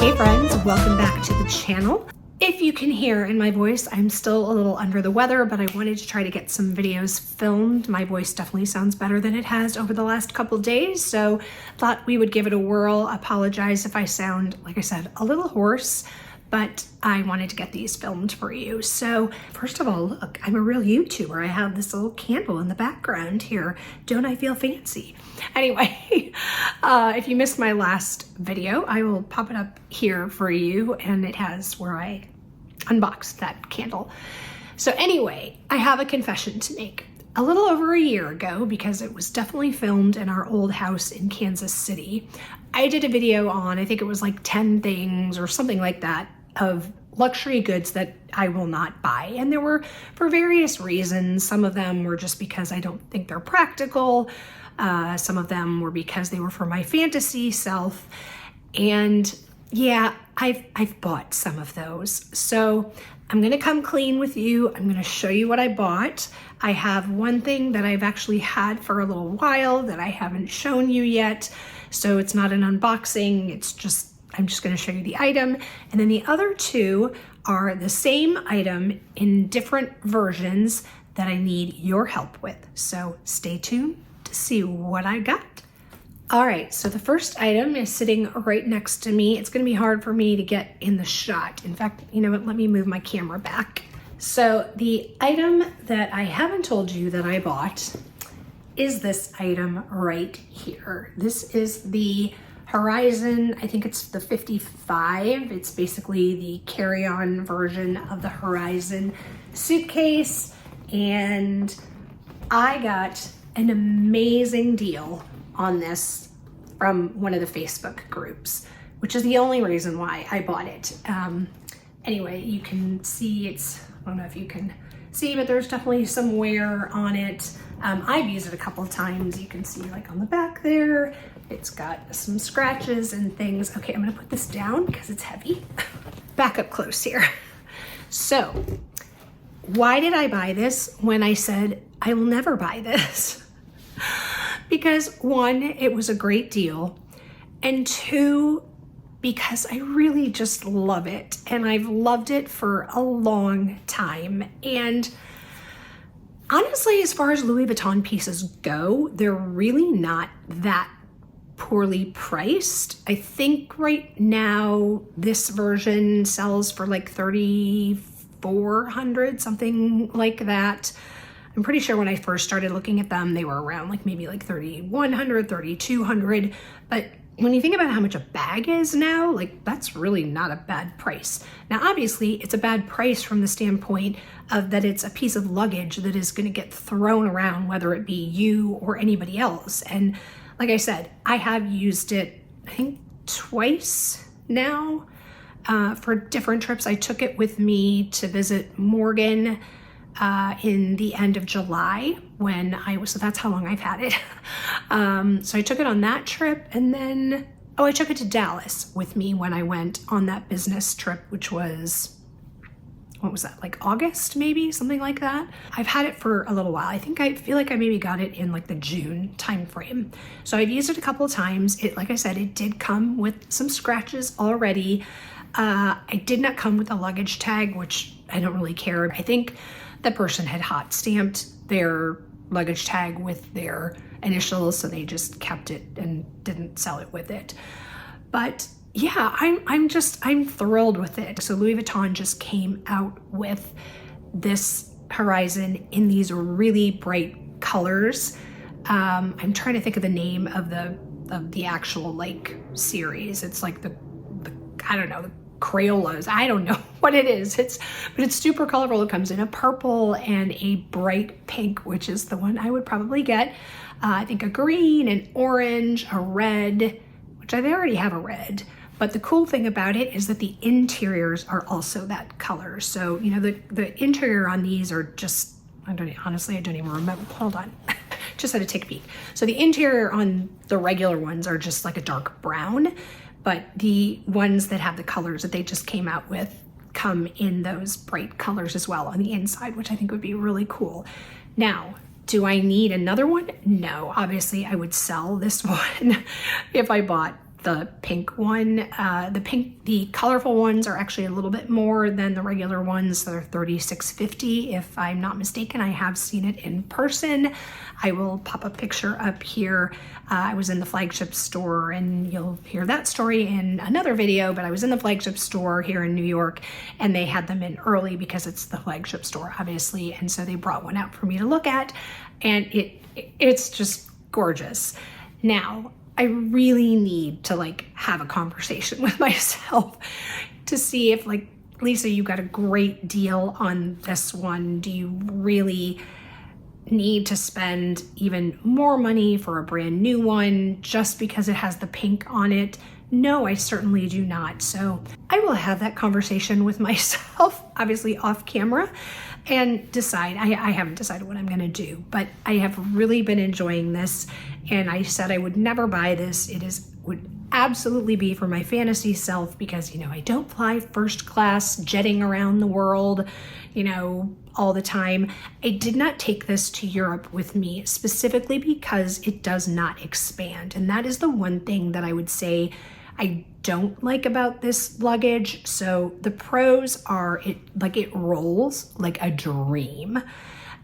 Hey friends, welcome back to the channel. If you can hear in my voice, I'm still a little under the weather, but I wanted to try to get some videos filmed. My voice definitely sounds better than it has over the last couple days, so thought we would give it a whirl. Apologize if I sound, like I said, a little hoarse, but I wanted to get these filmed for you. So first of all, look, I'm a real YouTuber. I have this little candle in the background here. Don't I feel fancy? Anyway, if you missed my last video, I will pop it up here for you, and it has where I unboxed that candle. So anyway, I have a confession to make. A little over a year ago, because it was definitely filmed in our old house in Kansas City, I did a video on, I think it was like 10 things or something like that, of luxury goods that I will not buy. And there were for various reasons. Some of them were just because I don't think they're practical. Some of them were because they were for my fantasy self. And yeah, I've bought some of those. So I'm gonna come clean with you. I'm gonna show you what I bought. I have one thing that I've actually had for a little while that I haven't shown you yet. So it's not an unboxing, it's just, I'm just gonna show you the item. And then the other two are the same item in different versions that I need your help with. So stay tuned to see what I got. All right, so the first item is sitting right next to me. It's gonna be hard for me to get in the shot. In fact, you know what, let me move my camera back. So the item that I haven't told you that I bought is this item right here. This is the Horizon, I think it's the 55. It's basically the carry-on version of the Horizon suitcase. And I got an amazing deal on this from one of the Facebook groups, which is the only reason why I bought it. Anyway, you can see it's, I don't know if you can see, but there's definitely some wear on it. I've used it a couple of times. You can see like on the back there, it's got some scratches and things. Okay, I'm gonna put this down because it's heavy. Back up close here. So, why did I buy this when I said I will never buy this? Because one, it was a great deal, and two, because I really just love it, and I've loved it for a long time. And honestly, as far as Louis Vuitton pieces go, they're really not that poorly priced. I think right now this version sells for like $3,400, something like that. I'm pretty sure when I first started looking at them, they were around like maybe like $3,100, $3,200. But when you think about how much a bag is now, like that's really not a bad price. Now, obviously it's a bad price from the standpoint of that it's a piece of luggage that is gonna get thrown around, whether it be you or anybody else. And like I said, I have used it, I think twice now for different trips. I took it with me to visit Morgan in the end of July when I was, so that's how long I've had it. So I took it on that trip, and then, oh, I took it to Dallas with me when I went on that business trip, which was, what was that, like August maybe, something like that. I've had it for a little while. I feel like I maybe got it in like the June time frame. So I've used it a couple of times. It, like I said, it did come with some scratches already. I did not come with a luggage tag, which I don't really care. I think the person had hot stamped their luggage tag with their initials, so they just kept it and didn't sell it with it. But yeah, I'm thrilled with it. So Louis Vuitton just came out with this Horizon in these really bright colors. I'm trying to think of the name of the actual like series. It's like the I don't know, Crayolas. I don't know what it is. But it's super colorful. It comes in a purple and a bright pink, which is the one I would probably get. I think a green, an orange, a red, which I already have a red. But the cool thing about it is that the interiors are also that color. So, you know, the interior on these are just, honestly, I don't even remember. Hold on. Just had to take a peek. So the interior on the regular ones are just like a dark brown, but the ones that have the colors that they just came out with come in those bright colors as well on the inside, which I think would be really cool. Now, do I need another one? No, obviously I would sell this one if I bought the pink one. The colorful ones are actually a little bit more than the regular ones. They're $36.50 if I'm not mistaken. I have seen it in person. I will pop a picture up here. I was in the flagship store, and you'll hear that story in another video, but I was in the flagship store here in New York, and they had them in early because it's the flagship store, obviously, and so they brought one out for me to look at, and it's just gorgeous. Now, I really need to like have a conversation with myself to see if, like, Lisa, you got a great deal on this one. Do you really need to spend even more money for a brand new one just because it has the pink on it? No, I certainly do not. So I will have that conversation with myself, obviously off camera, and decide. I haven't decided what I'm going to do, but I have really been enjoying this, and I said I would never buy this. It would absolutely be for my fantasy self because, you know, I don't fly first class jetting around the world, you know, all the time. I did not take this to Europe with me specifically because it does not expand, and that is the one thing that I would say I don't like about this luggage. So the pros are it rolls like a dream,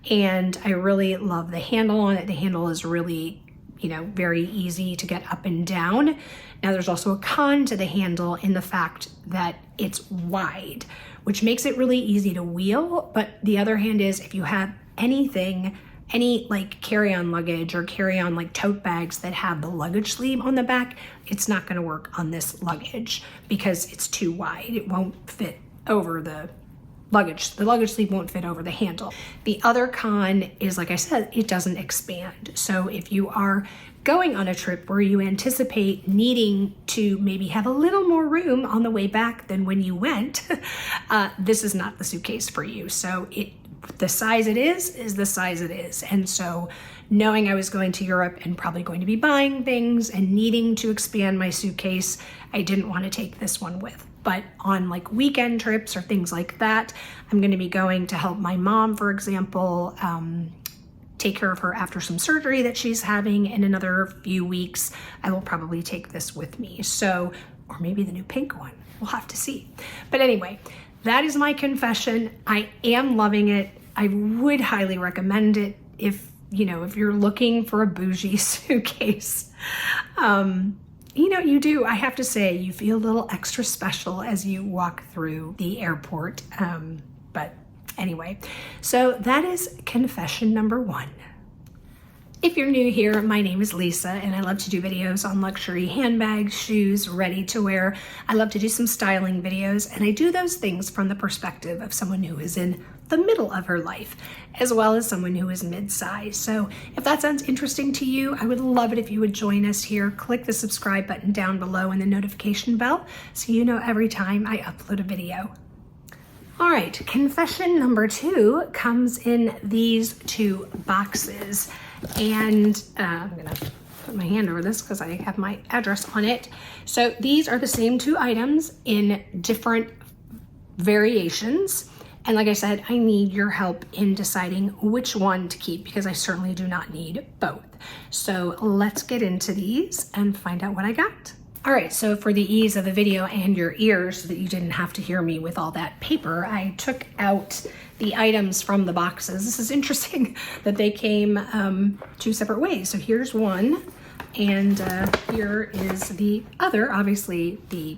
and I really love the handle on it. The handle is really, you know, very easy to get up and down. Now there's also a con to the handle in the fact that it's wide, which makes it really easy to wheel. But the other hand is if you have any like carry-on luggage or carry-on like tote bags that have the luggage sleeve on the back, it's not going to work on this luggage because it's too wide. It won't fit over the luggage. The luggage sleeve won't fit over the handle. The other con is, like I said, it doesn't expand. So if you are going on a trip where you anticipate needing to maybe have a little more room on the way back than when you went, this is not the suitcase for you. So the size it is the size it is. And so knowing I was going to Europe and probably going to be buying things and needing to expand my suitcase, I didn't want to take this one with. But on like weekend trips or things like that, I'm going to be going to help my mom, for example, take care of her after some surgery that she's having in another few weeks. I will probably take this with me. So, or maybe the new pink one. We'll have to see. But anyway, that is my confession. I am loving it. I would highly recommend it if you're looking for a bougie suitcase. You know, you do. I have to say, you feel a little extra special as you walk through the airport. But anyway, so that is confession number 1. If you're new here, my name is Lisa, and I love to do videos on luxury handbags, shoes, ready to wear. I love to do some styling videos, and I do those things from the perspective of someone who is in the middle of her life, as well as someone who is mid-size. So if that sounds interesting to you, I would love it if you would join us here. Click the subscribe button down below and the notification bell so you know every time I upload a video. All right, confession number 2 comes in these 2 boxes. And I'm gonna put my hand over this because I have my address on it. So these are the same 2 items in different variations. And like I said, I need your help in deciding which one to keep because I certainly do not need both. So let's get into these and find out what I got. All right, so for the ease of the video and your ears so that you didn't have to hear me with all that paper, I took out the items from the boxes. This is interesting that they came 2 separate ways. So here's one, and here is the other. Obviously, the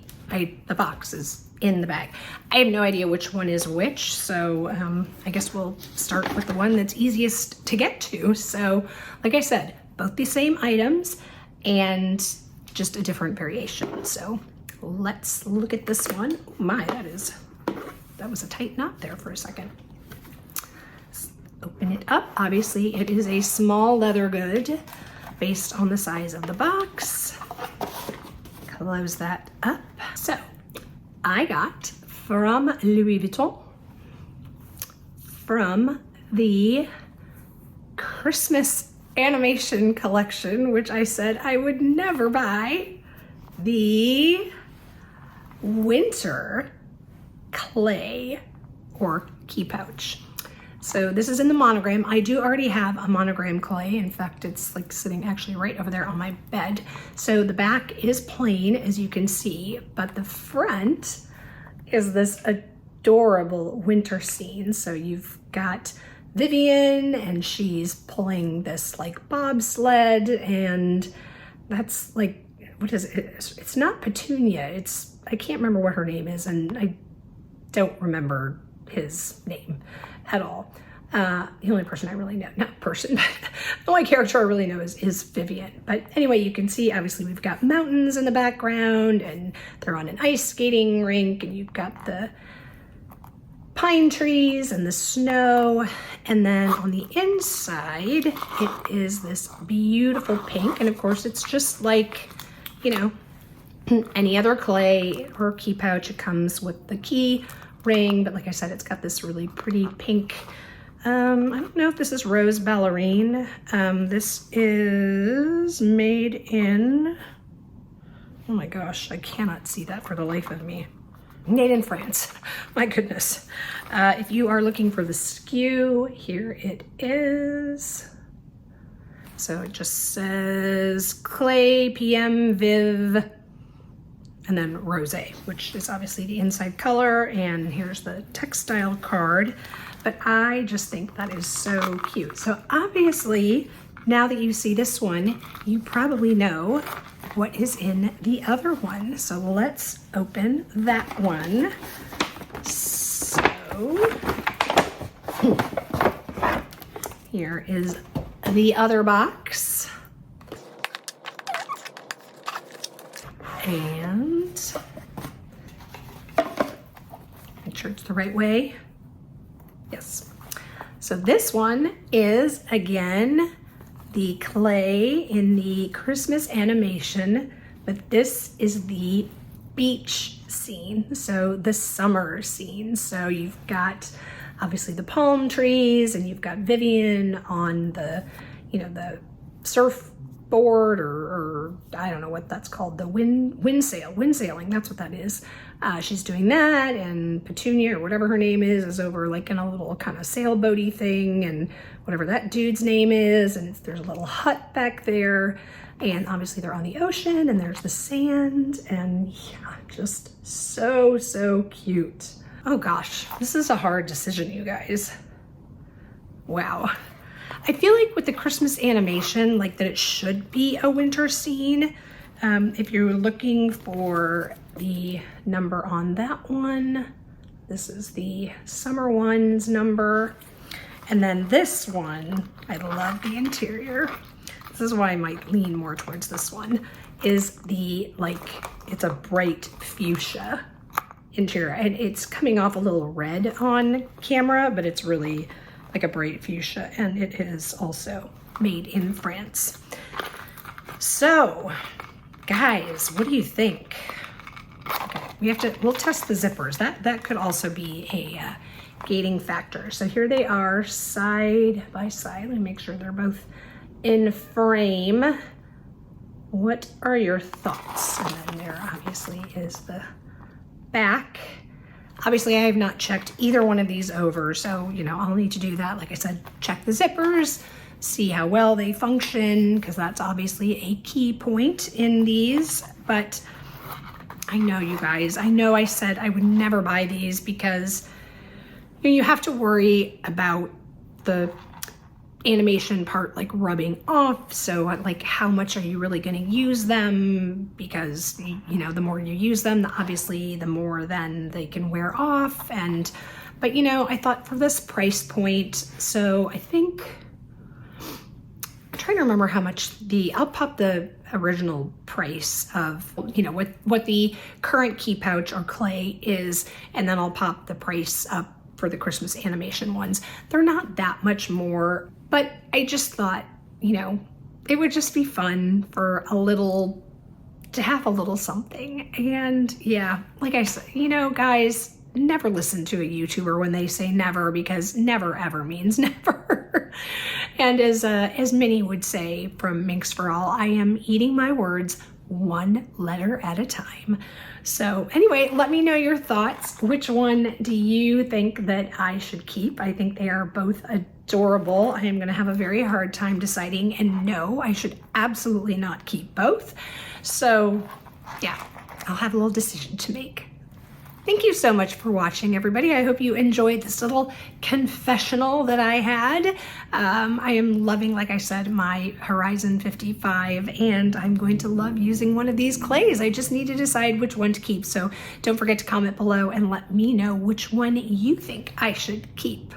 box is in the bag. I have no idea which one is which, so I guess we'll start with the one that's easiest to get to. So, like I said, both the same items and just a different variation. So let's look at this one. Oh my, that was a tight knot there for a second. Let's open it up. Obviously, it is a small leather good based on the size of the box. Close that up. So I got from Louis Vuitton, from the Christmas animation collection, which I said I would never buy, the winter clay or key pouch. So this is in the monogram. I do already have a monogram clay. In fact, it's like sitting actually right over there on my bed. So the back is plain, as you can see, but the front is this adorable winter scene. So you've got Vivian, and she's pulling this like bobsled, and that's like, what is it? It's not Petunia. I can't remember what her name is, and I don't remember his name at all. The only person I really know, not person, but the only character I really know is Vivian. But anyway, you can see obviously we've got mountains in the background, and they're on an ice skating rink, and you've got the pine trees and the snow. And then on the inside, it is this beautiful pink. And of course, it's just like, you know, any other clay or key pouch. It comes with the key ring, but like I said, it's got this really pretty pink. I don't know if this is Rose Ballerine. This is made in, oh my gosh, I cannot see that for the life of me. Made in France. My goodness. If you are looking for the SKU, here it is. So it just says Clay PM Viv and then Rosé, which is obviously the inside color, and here's the textile card. But I just think that is so cute. So obviously, now that you see this one, you probably know what is in the other one. So let's open that one. So here is the other box. And make sure it's the right way. Yes. So this one is, again, the clay in the Christmas animation, but this is the beach scene, so the summer scene. So you've got obviously the palm trees, and you've got Vivian on the, you know, the surfboard, or I don't know what that's called, the windsailing, that's what that is. She's doing that, and Petunia, or whatever her name is over like in a little kind of sailboaty thing, and whatever that dude's name is, and there's a little hut back there, and obviously they're on the ocean, and there's the sand, and yeah, just so cute. Oh gosh, this is a hard decision, you guys. Wow. I feel like with the Christmas animation, like that it should be a winter scene. If you're looking for the number on that one, this is the summer one's number. And then this one, I love the interior. This is why I might lean more towards this one, is the, like, it's a bright fuchsia interior. And it's coming off a little red on camera, but it's really like a bright fuchsia, and it is also made in France. So, guys, what do you think? Okay, we'll test the zippers. That could also be a gating factor. So here they are side by side. Let me make sure they're both in frame. What are your thoughts? And then there obviously is the back. Obviously, I have not checked either one of these over, so, you know, I'll need to do that. Like I said, check the zippers, see how well they function, because that's obviously a key point in these. But I know, you guys, I know I said I would never buy these because you have to worry about the animation part like rubbing off. So like, how much are you really going to use them? Because, you know, the more you use them, obviously the more then they can wear off. But you know, I thought for this price point, so I think, I'm trying to remember how much I'll pop the original price of, you know, what the current key pouch or clay is, and then I'll pop the price up for the Christmas animation ones. They're not that much more, but I just thought, you know, it would just be fun for to have a little something. And yeah, like I said, you know, guys, never listen to a YouTuber when they say never, because never ever means never. And as Minnie would say from Minx for All, I am eating my words one letter at a time. So anyway, let me know your thoughts. Which one do you think that I should keep? I think they are both adorable. I am going to have a very hard time deciding, and no, I should absolutely not keep both. So yeah, I'll have a little decision to make. Thank you so much for watching, everybody. I hope you enjoyed this little confessional that I had. I am loving, like I said, my Horizon 55, and I'm going to love using one of these clays. I just need to decide which one to keep. So don't forget to comment below and let me know which one you think I should keep.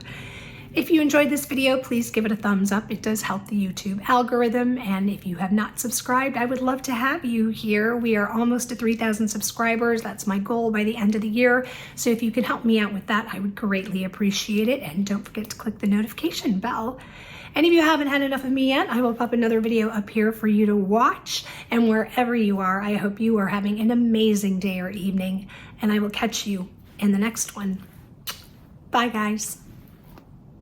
If you enjoyed this video, please give it a thumbs up. It does help the YouTube algorithm. And if you have not subscribed, I would love to have you here. We are almost to 3,000 subscribers. That's my goal by the end of the year. So if you can help me out with that, I would greatly appreciate it. And don't forget to click the notification bell. And if you haven't had enough of me yet, I will pop another video up here for you to watch. And wherever you are, I hope you are having an amazing day or evening. And I will catch you in the next one. Bye, guys.